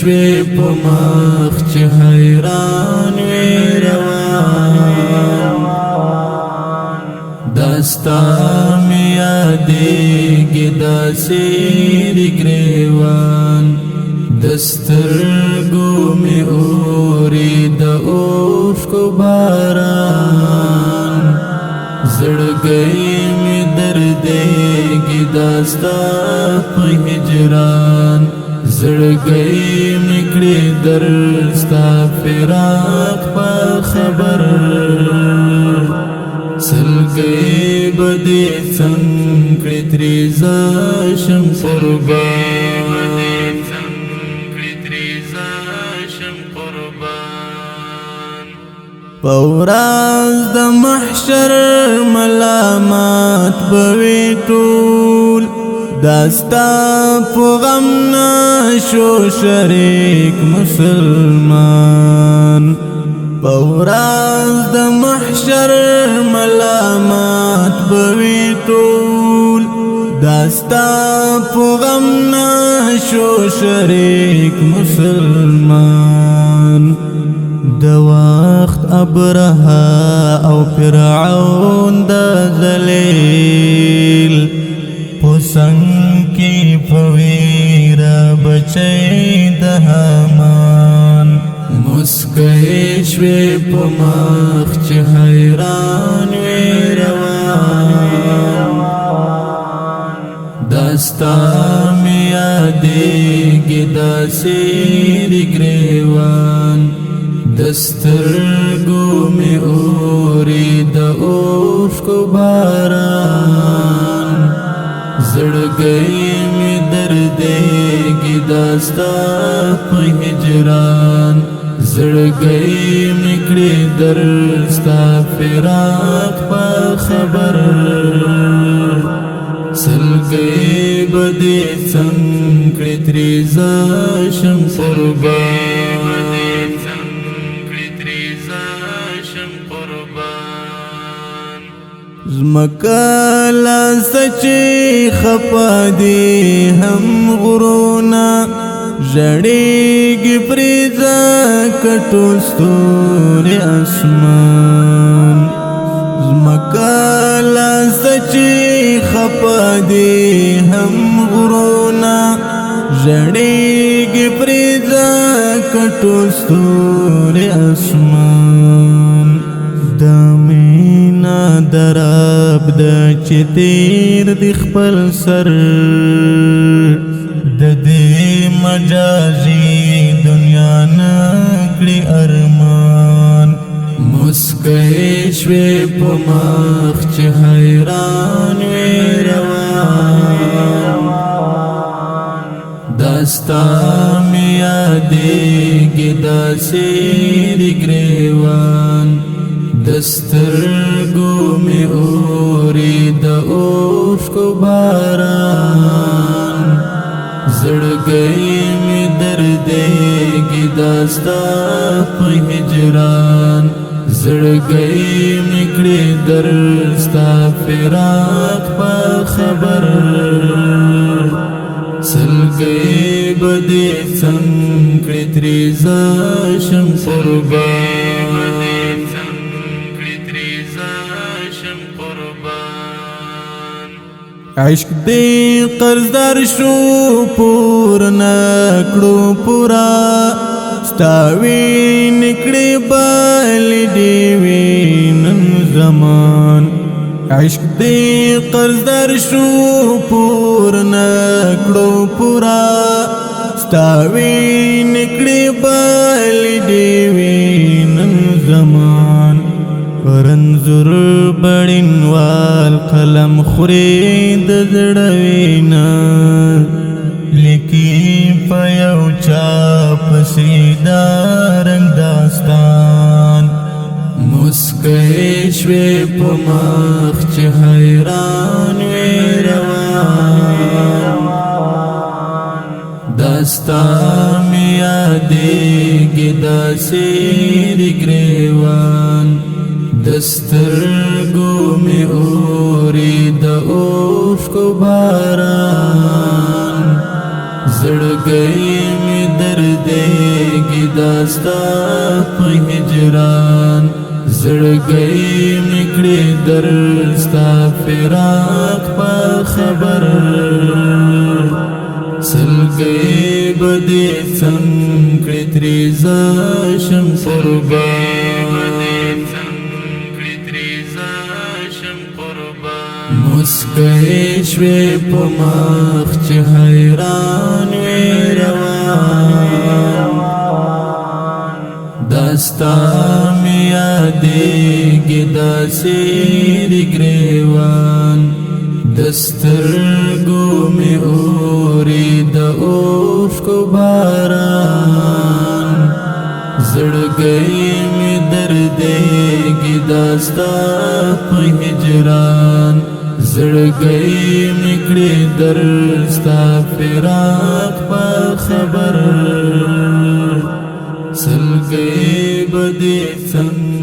شوی په مخ چې حیران وی روان داستا می یادېږي داسې د ګریوان دسترګو می اوري د اوښکو باران زړګی می دردېږي داستا په هجران زړګی می کړي درد ستا فراق په خبر سلګی به دې څنګ کړي ترې زه شم قربان په ورځ د محشر ملامت به وي ټول داستا په غم نشو شریک مسلمان په ورځ د محشر ملامت به وي ټول داستا په غم نشو شریک مسلمان د وخت ابرهه او فرعون د ذلیل پسنگ کی پویر بچی د همان مسکئی شوی په مخ چې حیران وی روان داستا می یادېږي داسې د ګریوان دسترګو می اوري د اوښکو باران زړګی می دردېږي داستا په هجران زړګی می کړي درد ستا فراق په خبر سلګی به دې څنګ کړي ترې زه شم قربان زمکا لاسچی خپا دی هم غرونا جڑیگی پریزا کٹو ستور اسمان زمکا لاسچی خپا دی هم غرونا جڑیگی پریزا کٹو ستور اسمان دمینا درب د چتیر د خپل سر د دې مجازي دنیا نکړي ارمان مسکئی شوی په مخ چې حیران وی روان داستا می یادېږي داسې د ګریوان دسترګو می اوري د اوښکو باران زړګی می دردېږي داستا په هجران زړګی می کړي درد ستا فراق په خبر سلګی به دې څنګ کړي ترې زه شم قربان عشق دی قرضدار شو پور نکړو پورا ستاوی نکړي بل دی وینن زمان عشق دی قرضدار شو پور نکړو پورا ستاوی نکړي بل دی وینن زمان رنزور بڑنوال قلم خورید زڑوینا لکی پیو چاپ سیدہ رنگ داستان مسکئی شوی په مخ چې حیران وی روان داستا می یادېږي داسې د ګریوان دسترګو می اوري د اوښکو باران زړګی می دردې داستا په هجران زړګی مکړې درستا فراق په خبر سلګي بده څنګه تریزا شم قربان مسکای شوي په مخ چې حیران وي روان داستا می یادېږي داسې د ګریوان دسترګو می اوري د اوښکو باران زړګی می دردېږي داستا په هجران زړګی می کړې درستا فراق په خبر سلګي بده څنګه